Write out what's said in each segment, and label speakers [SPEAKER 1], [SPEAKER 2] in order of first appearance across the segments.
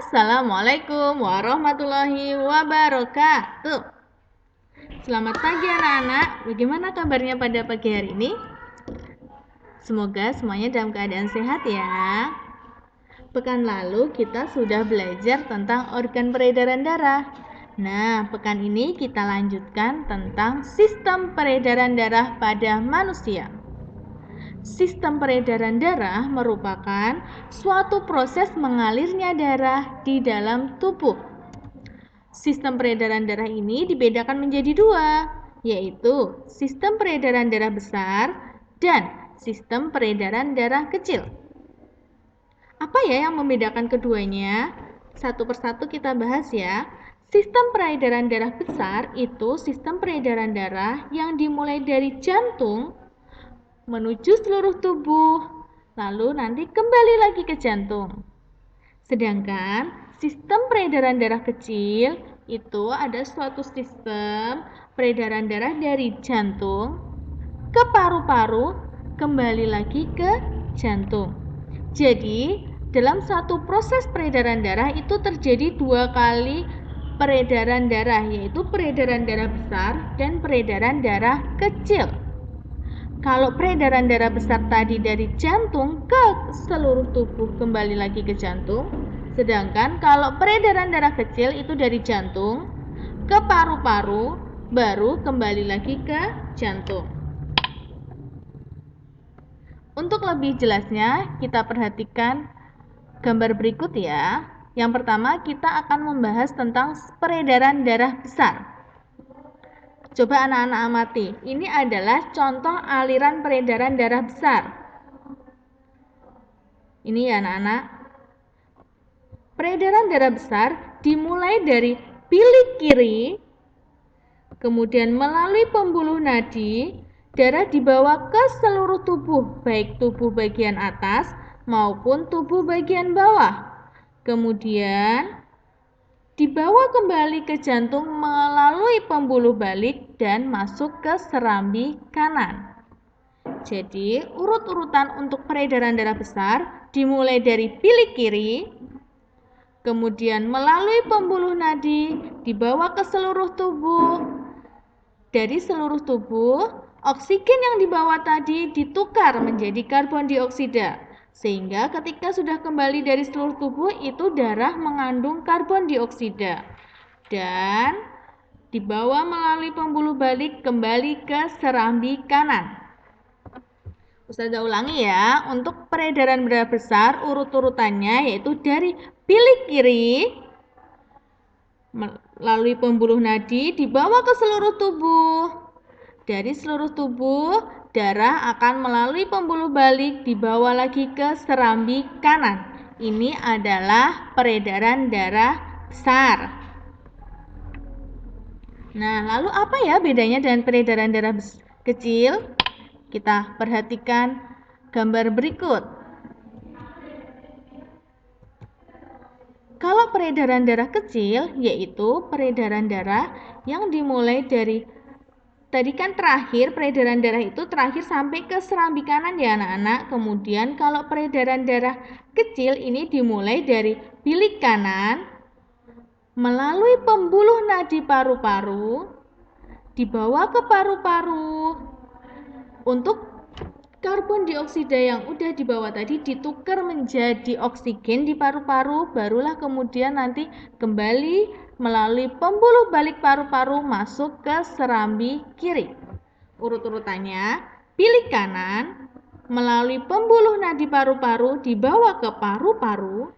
[SPEAKER 1] Assalamualaikum warahmatullahi wabarakatuh. Selamat pagi anak-anak. Bagaimana kabarnya pada pagi hari ini? Semoga semuanya dalam keadaan sehat ya. Pekan lalu kita sudah belajar tentang organ peredaran darah. Nah, pekan ini kita lanjutkan tentang sistem peredaran darah pada manusia. Sistem peredaran darah merupakan suatu proses mengalirnya darah di dalam tubuh. Sistem peredaran darah ini dibedakan menjadi dua, yaitu sistem peredaran darah besar dan sistem peredaran darah kecil. Apa ya yang membedakan keduanya? Satu persatu kita bahas ya. Sistem peredaran darah besar itu sistem peredaran darah yang dimulai dari jantung menuju seluruh tubuh, lalu nanti kembali lagi ke jantung. Sedangkan sistem peredaran darah kecil itu ada suatu sistem peredaran darah dari jantung ke paru-paru, kembali lagi ke jantung. Jadi, dalam satu proses peredaran darah itu terjadi dua kali peredaran darah, yaitu peredaran darah besar dan peredaran darah kecil. Kalau peredaran darah besar tadi dari jantung ke seluruh tubuh kembali lagi ke jantung, sedangkan kalau peredaran darah kecil itu dari jantung ke paru-paru baru kembali lagi ke jantung. Untuk lebih jelasnya kita perhatikan gambar berikut ya. Yang pertama kita akan membahas tentang peredaran darah besar. Coba anak-anak amati, ini adalah contoh aliran peredaran darah besar. Ini ya anak-anak. Peredaran darah besar dimulai dari bilik kiri, kemudian melalui pembuluh nadi, darah dibawa ke seluruh tubuh, baik tubuh bagian atas maupun tubuh bagian bawah. Kemudian dibawa kembali ke jantung melalui pembuluh balik dan masuk ke serambi kanan. Jadi, urut-urutan untuk peredaran darah besar dimulai dari bilik kiri, kemudian melalui pembuluh nadi, dibawa ke seluruh tubuh. Dari seluruh tubuh, oksigen yang dibawa tadi ditukar menjadi karbon dioksida. Sehingga ketika sudah kembali dari seluruh tubuh, itu darah mengandung karbon dioksida. Dan dibawa melalui pembuluh balik kembali ke serambi kanan. Ustazah ulangi ya, untuk peredaran darah besar urut-urutannya yaitu dari bilik kiri melalui pembuluh nadi dibawa ke seluruh tubuh. Dari seluruh tubuh, darah akan melalui pembuluh balik dibawa lagi ke serambi kanan. Ini adalah peredaran darah besar. Nah, lalu apa ya bedanya dengan peredaran darah kecil? Kita perhatikan gambar berikut. Kalau peredaran darah kecil, yaitu peredaran darah yang dimulai dari tadi kan terakhir peredaran darah itu terakhir sampai ke serambi kanan ya anak-anak. Kemudian kalau peredaran darah kecil ini dimulai dari bilik kanan melalui pembuluh nadi paru-paru dibawa ke paru-paru. Untuk karbon dioksida yang udah dibawa tadi ditukar menjadi oksigen di paru-paru, barulah kemudian nanti kembali melalui pembuluh balik paru-paru masuk ke serambi kiri. Urut-urutannya, bilik kanan melalui pembuluh nadi paru-paru dibawa ke paru-paru.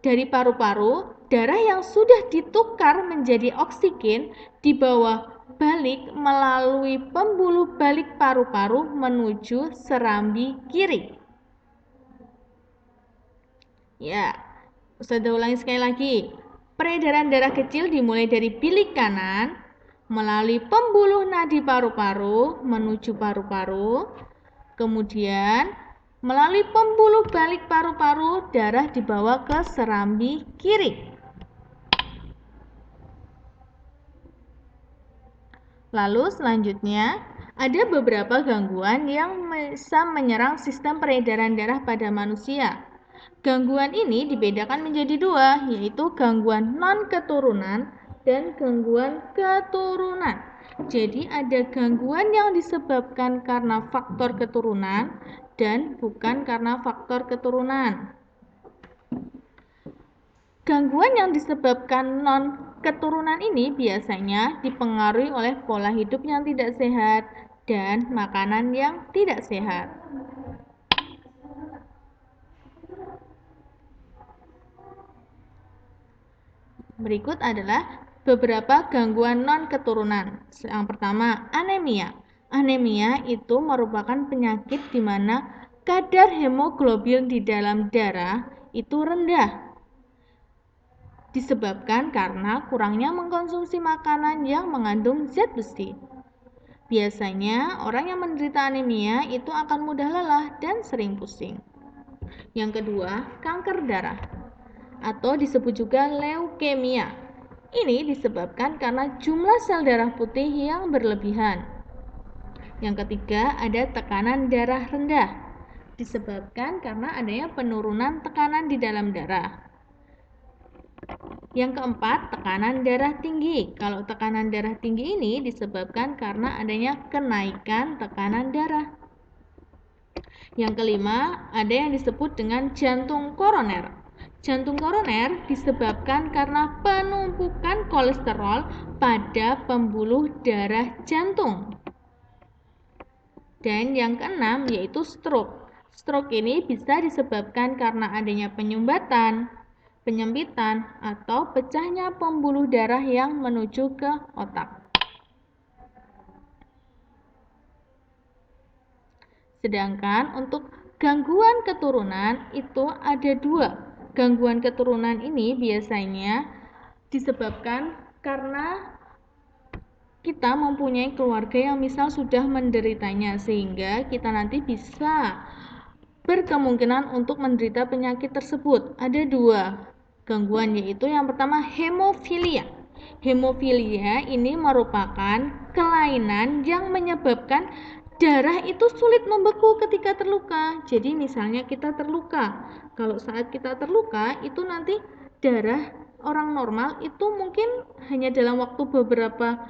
[SPEAKER 1] Dari paru-paru, darah yang sudah ditukar menjadi oksigen dibawa balik melalui pembuluh balik paru-paru menuju serambi kiri. Ya, Ustazah ulangi sekali lagi. Peredaran darah kecil dimulai dari bilik kanan melalui pembuluh nadi paru-paru menuju paru-paru. Kemudian melalui pembuluh balik paru-paru, darah dibawa ke serambi kiri. Lalu selanjutnya, ada beberapa gangguan yang bisa menyerang sistem peredaran darah pada manusia. Gangguan ini dibedakan menjadi dua, yaitu gangguan non-keturunan dan gangguan keturunan. Jadi ada gangguan yang disebabkan karena faktor keturunan dan bukan karena faktor keturunan. Gangguan yang disebabkan non-keturunan ini biasanya dipengaruhi oleh pola hidup yang tidak sehat dan makanan yang tidak sehat. Berikut adalah beberapa gangguan non-keturunan. Yang pertama, anemia. Anemia itu merupakan penyakit di mana kadar hemoglobin di dalam darah itu rendah. Disebabkan karena kurangnya mengkonsumsi makanan yang mengandung zat besi. Biasanya, orang yang menderita anemia itu akan mudah lelah dan sering pusing. Yang kedua, kanker darah atau disebut juga leukemia. Ini disebabkan karena jumlah sel darah putih yang berlebihan. Yang ketiga, ada tekanan darah rendah. Disebabkan karena adanya penurunan tekanan di dalam darah. Yang keempat, tekanan darah tinggi. Kalau tekanan darah tinggi ini disebabkan karena adanya kenaikan tekanan darah. Yang kelima, ada yang disebut dengan jantung koroner. Jantung koroner disebabkan karena penumpukan kolesterol pada pembuluh darah jantung. Dan yang keenam yaitu stroke. Stroke ini bisa disebabkan karena adanya penyumbatan, penyempitan, atau pecahnya pembuluh darah yang menuju ke otak. Sedangkan untuk gangguan keturunan itu ada dua. Gangguan keturunan ini biasanya disebabkan karena kita mempunyai keluarga yang misal sudah menderitanya, sehingga kita nanti bisa berkemungkinan untuk menderita penyakit tersebut. Ada dua gangguan, yaitu yang pertama hemofilia. Hemofilia ini merupakan kelainan yang menyebabkan darah itu sulit membeku ketika terluka. Jadi misalnya kita terluka, kalau saat kita terluka itu nanti darah orang normal itu mungkin hanya dalam waktu beberapa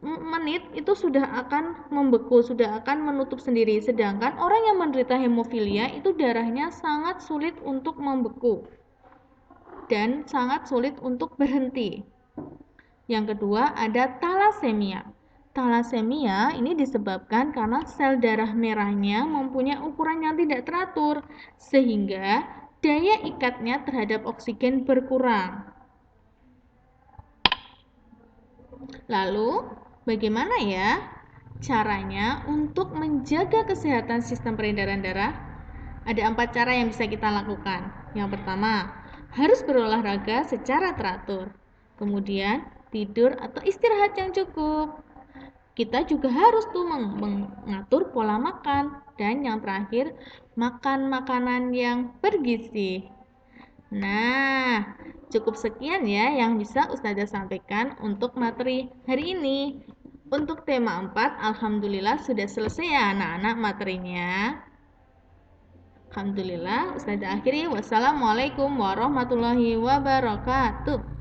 [SPEAKER 1] menit itu sudah akan membeku, sudah akan menutup sendiri. Sedangkan orang yang menderita hemofilia itu darahnya sangat sulit untuk membeku dan sangat sulit untuk berhenti. Yang kedua ada talasemia. Talasemia ini disebabkan karena sel darah merahnya mempunyai ukuran yang tidak teratur, sehingga daya ikatnya terhadap oksigen berkurang. Lalu, bagaimana ya caranya untuk menjaga kesehatan sistem peredaran darah? Ada 4 cara yang bisa kita lakukan. Yang pertama, harus berolahraga secara teratur. Kemudian, tidur atau istirahat yang cukup. Kita juga harus mengatur pola makan. Dan yang terakhir, makan makanan yang bergizi. Nah, cukup sekian ya yang bisa Ustazah sampaikan untuk materi hari ini. Untuk tema 4, alhamdulillah sudah selesai ya anak-anak materinya. Alhamdulillah, Ustazah akhiri. Wassalamualaikum warahmatullahi wabarakatuh.